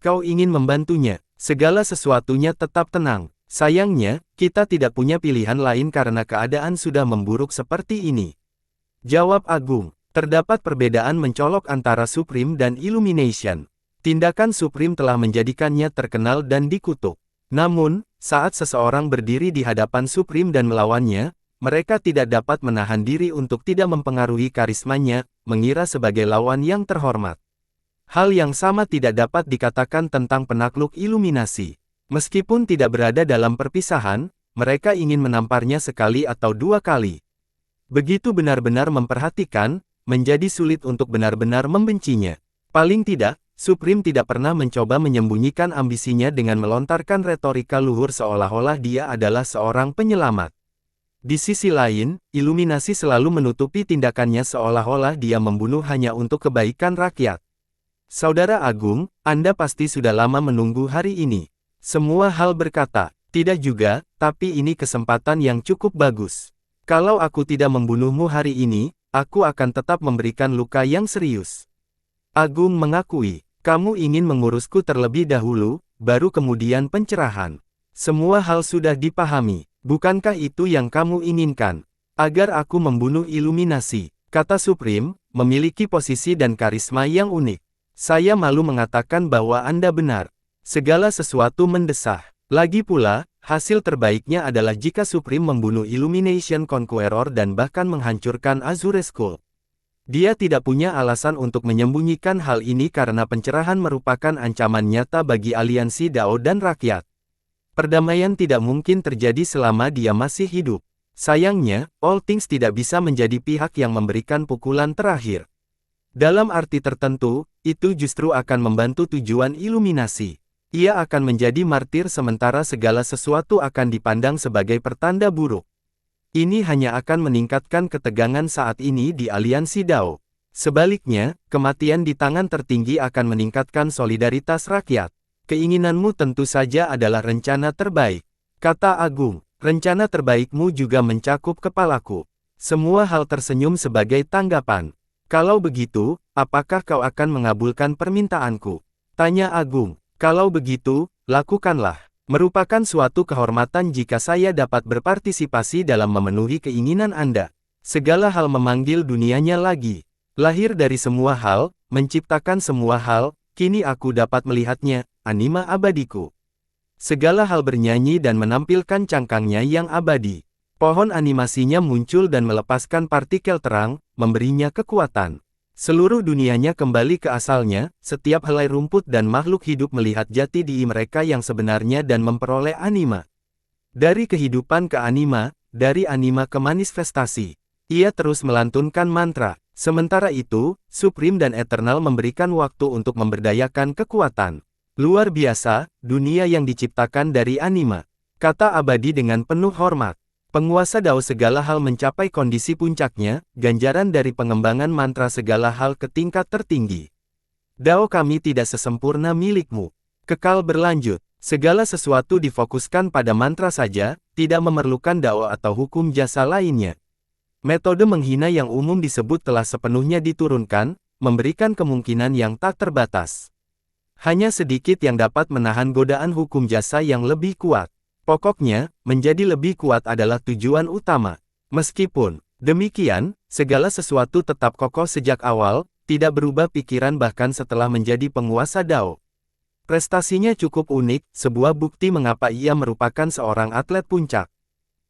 Kau ingin membantunya, segala sesuatunya tetap tenang. Sayangnya, kita tidak punya pilihan lain karena keadaan sudah memburuk seperti ini. Jawab Agung, terdapat perbedaan mencolok antara Supreme dan Illumination. Tindakan Supreme telah menjadikannya terkenal dan dikutuk. Namun, saat seseorang berdiri di hadapan Supreme dan melawannya, mereka tidak dapat menahan diri untuk tidak mempengaruhi karismanya, mengira sebagai lawan yang terhormat. Hal yang sama tidak dapat dikatakan tentang penakluk Iluminasi. Meskipun tidak berada dalam perpisahan, mereka ingin menamparnya sekali atau dua kali. Begitu benar-benar memperhatikan, menjadi sulit untuk benar-benar membencinya. Paling tidak, Supreme tidak pernah mencoba menyembunyikan ambisinya dengan melontarkan retorika luhur seolah-olah dia adalah seorang penyelamat. Di sisi lain, Iluminasi selalu menutupi tindakannya seolah-olah dia membunuh hanya untuk kebaikan rakyat. Saudara Agung, Anda pasti sudah lama menunggu hari ini. Semua hal berkata, tidak juga, tapi ini kesempatan yang cukup bagus. Kalau aku tidak membunuhmu hari ini, aku akan tetap memberikan luka yang serius. Agung mengakui, kamu ingin mengurusku terlebih dahulu, baru kemudian pencerahan. Semua hal sudah dipahami. Bukankah itu yang kamu inginkan? Agar aku membunuh Iluminasi, kata Supreme, memiliki posisi dan karisma yang unik. Saya malu mengatakan bahwa Anda benar. Segala sesuatu mendesah. Lagi pula, hasil terbaiknya adalah jika Supreme membunuh Illumination Conqueror dan bahkan menghancurkan Azure School. Dia tidak punya alasan untuk menyembunyikan hal ini karena pencerahan merupakan ancaman nyata bagi aliansi Dao dan rakyat. Perdamaian tidak mungkin terjadi selama dia masih hidup. Sayangnya, All Things tidak bisa menjadi pihak yang memberikan pukulan terakhir. Dalam arti tertentu, itu justru akan membantu tujuan Iluminasi. Ia akan menjadi martir sementara segala sesuatu akan dipandang sebagai pertanda buruk. Ini hanya akan meningkatkan ketegangan saat ini di aliansi Dao. Sebaliknya, kematian di tangan tertinggi akan meningkatkan solidaritas rakyat. Keinginanmu tentu saja adalah rencana terbaik, kata Agung. Rencana terbaikmu juga mencakup kepalaku. Semua hal tersenyum sebagai tanggapan. Kalau begitu, apakah kau akan mengabulkan permintaanku? Tanya Agung. Kalau begitu, lakukanlah. Merupakan suatu kehormatan jika saya dapat berpartisipasi dalam memenuhi keinginan Anda. Segala hal memanggil dunianya lagi. Lahir dari semua hal, menciptakan semua hal, kini aku dapat melihatnya, anima abadiku. Segala hal bernyanyi dan menampilkan cangkangnya yang abadi. Pohon animasinya muncul dan melepaskan partikel terang, memberinya kekuatan. Seluruh dunianya kembali ke asalnya, setiap helai rumput dan makhluk hidup melihat jati diri mereka yang sebenarnya dan memperoleh anima. Dari kehidupan ke anima, dari anima ke manifestasi. Ia terus melantunkan mantra. Sementara itu, Supreme dan Eternal memberikan waktu untuk memberdayakan kekuatan. Luar biasa, dunia yang diciptakan dari anima, kata abadi dengan penuh hormat. Penguasa Dao segala hal mencapai kondisi puncaknya, ganjaran dari pengembangan mantra segala hal ke tingkat tertinggi. Dao kami tidak sesempurna milikmu. Kekal berlanjut, segala sesuatu difokuskan pada mantra saja, tidak memerlukan Dao atau hukum jasa lainnya. Metode menghina yang umum disebut telah sepenuhnya diturunkan, memberikan kemungkinan yang tak terbatas. Hanya sedikit yang dapat menahan godaan hukum jasa yang lebih kuat. Pokoknya, menjadi lebih kuat adalah tujuan utama. Meskipun demikian, segala sesuatu tetap kokoh sejak awal, tidak berubah pikiran bahkan setelah menjadi penguasa Dao. Prestasinya cukup unik, sebuah bukti mengapa ia merupakan seorang atlet puncak.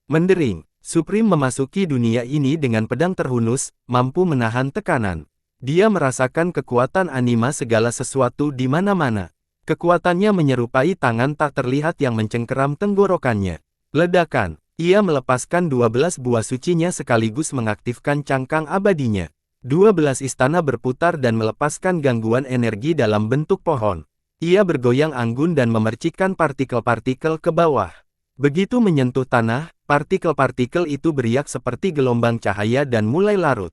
Mendering, Supreme memasuki dunia ini dengan pedang terhunus, mampu menahan tekanan. Dia merasakan kekuatan anima segala sesuatu di mana-mana. Kekuatannya menyerupai tangan tak terlihat yang mencengkeram tenggorokannya. Ledakan. Ia melepaskan 12 buah sucinya sekaligus mengaktifkan cangkang abadinya. 12 istana berputar dan melepaskan gangguan energi dalam bentuk pohon. Ia bergoyang anggun dan memercikkan partikel-partikel ke bawah. Begitu menyentuh tanah, partikel-partikel itu beriak seperti gelombang cahaya dan mulai larut.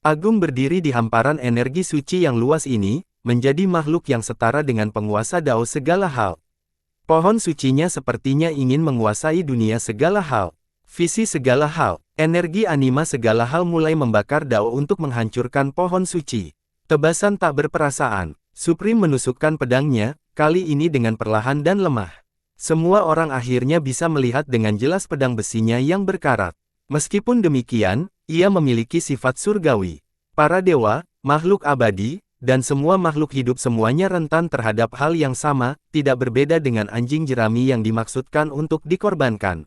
Agung berdiri di hamparan energi suci yang luas ini, menjadi makhluk yang setara dengan penguasa Dao segala hal. Pohon sucinya sepertinya ingin menguasai dunia segala hal. Visi segala hal, energi anima segala hal mulai membakar Dao untuk menghancurkan pohon suci. Tebasan tak berperasaan, Supreme menusukkan pedangnya, kali ini dengan perlahan dan lemah. Semua orang akhirnya bisa melihat dengan jelas pedang besinya yang berkarat. Meskipun demikian, ia memiliki sifat surgawi. Para dewa, makhluk abadi, dan semua makhluk hidup semuanya rentan terhadap hal yang sama, tidak berbeda dengan anjing jerami yang dimaksudkan untuk dikorbankan.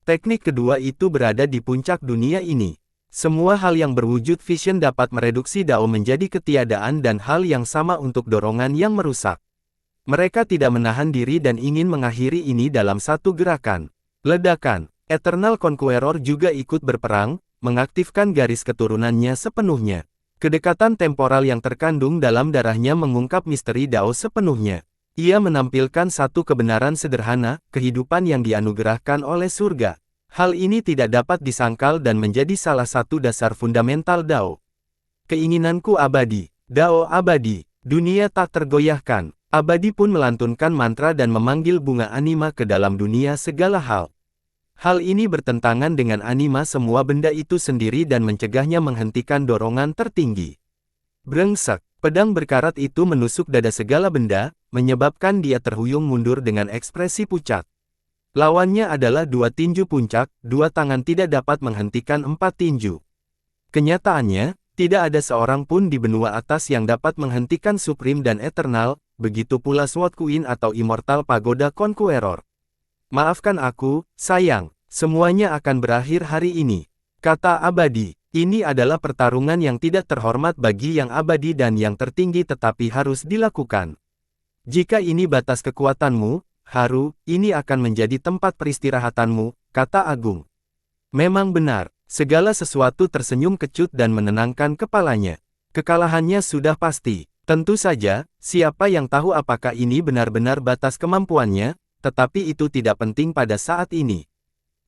Teknik kedua itu berada di puncak dunia ini. Semua hal yang berwujud vision dapat mereduksi Dao menjadi ketiadaan dan hal yang sama untuk dorongan yang merusak. Mereka tidak menahan diri dan ingin mengakhiri ini dalam satu gerakan. Ledakan. Eternal Conqueror juga ikut berperang, mengaktifkan garis keturunannya sepenuhnya. Kedekatan temporal yang terkandung dalam darahnya mengungkap misteri Dao sepenuhnya. Ia menampilkan satu kebenaran sederhana, kehidupan yang dianugerahkan oleh surga. Hal ini tidak dapat disangkal dan menjadi salah satu dasar fundamental Dao. Keinginanku abadi, Dao abadi, dunia tak tergoyahkan. Abadi pun melantunkan mantra dan memanggil bunga anima ke dalam dunia segala hal. Hal ini bertentangan dengan anima semua benda itu sendiri dan mencegahnya menghentikan dorongan tertinggi. Brengsek, pedang berkarat itu menusuk dada segala benda, menyebabkan dia terhuyung mundur dengan ekspresi pucat. Lawannya adalah 2 tinju puncak, 2 tangan tidak dapat menghentikan 4 tinju. Kenyataannya, tidak ada seorang pun di benua atas yang dapat menghentikan Supreme dan Eternal, begitu pula Sword Queen atau Immortal Pagoda Conqueror. Maafkan aku, sayang, semuanya akan berakhir hari ini. Kata abadi, ini adalah pertarungan yang tidak terhormat bagi yang abadi dan yang tertinggi tetapi harus dilakukan. Jika ini batas kekuatanmu, Haru, ini akan menjadi tempat peristirahatanmu, kata Agung. Memang benar, segala sesuatu tersenyum kecut dan menenangkan kepalanya. Kekalahannya sudah pasti. Tentu saja, siapa yang tahu apakah ini benar-benar batas kemampuannya, tetapi itu tidak penting pada saat ini.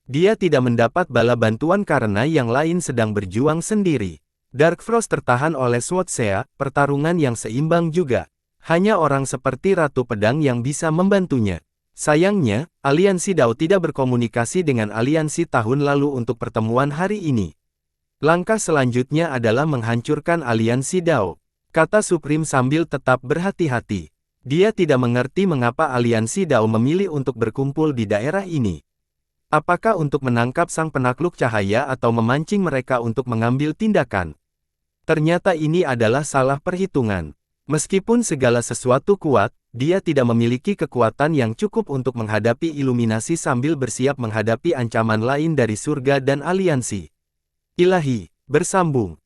Dia tidak mendapat bala bantuan karena yang lain sedang berjuang sendiri. Dark Frost tertahan oleh Swordsea, pertarungan yang seimbang juga. Hanya orang seperti Ratu Pedang yang bisa membantunya. Sayangnya, aliansi Dao tidak berkomunikasi dengan aliansi tahun lalu untuk pertemuan hari ini. Langkah selanjutnya adalah menghancurkan aliansi Dao, kata Supreme sambil tetap berhati-hati. Dia tidak mengerti mengapa aliansi Dao memilih untuk berkumpul di daerah ini. Apakah untuk menangkap sang penakluk cahaya atau memancing mereka untuk mengambil tindakan? Ternyata ini adalah salah perhitungan. Meskipun segala sesuatu kuat, dia tidak memiliki kekuatan yang cukup untuk menghadapi iluminasi sambil bersiap menghadapi ancaman lain dari surga dan aliansi. Ilahi, bersambung.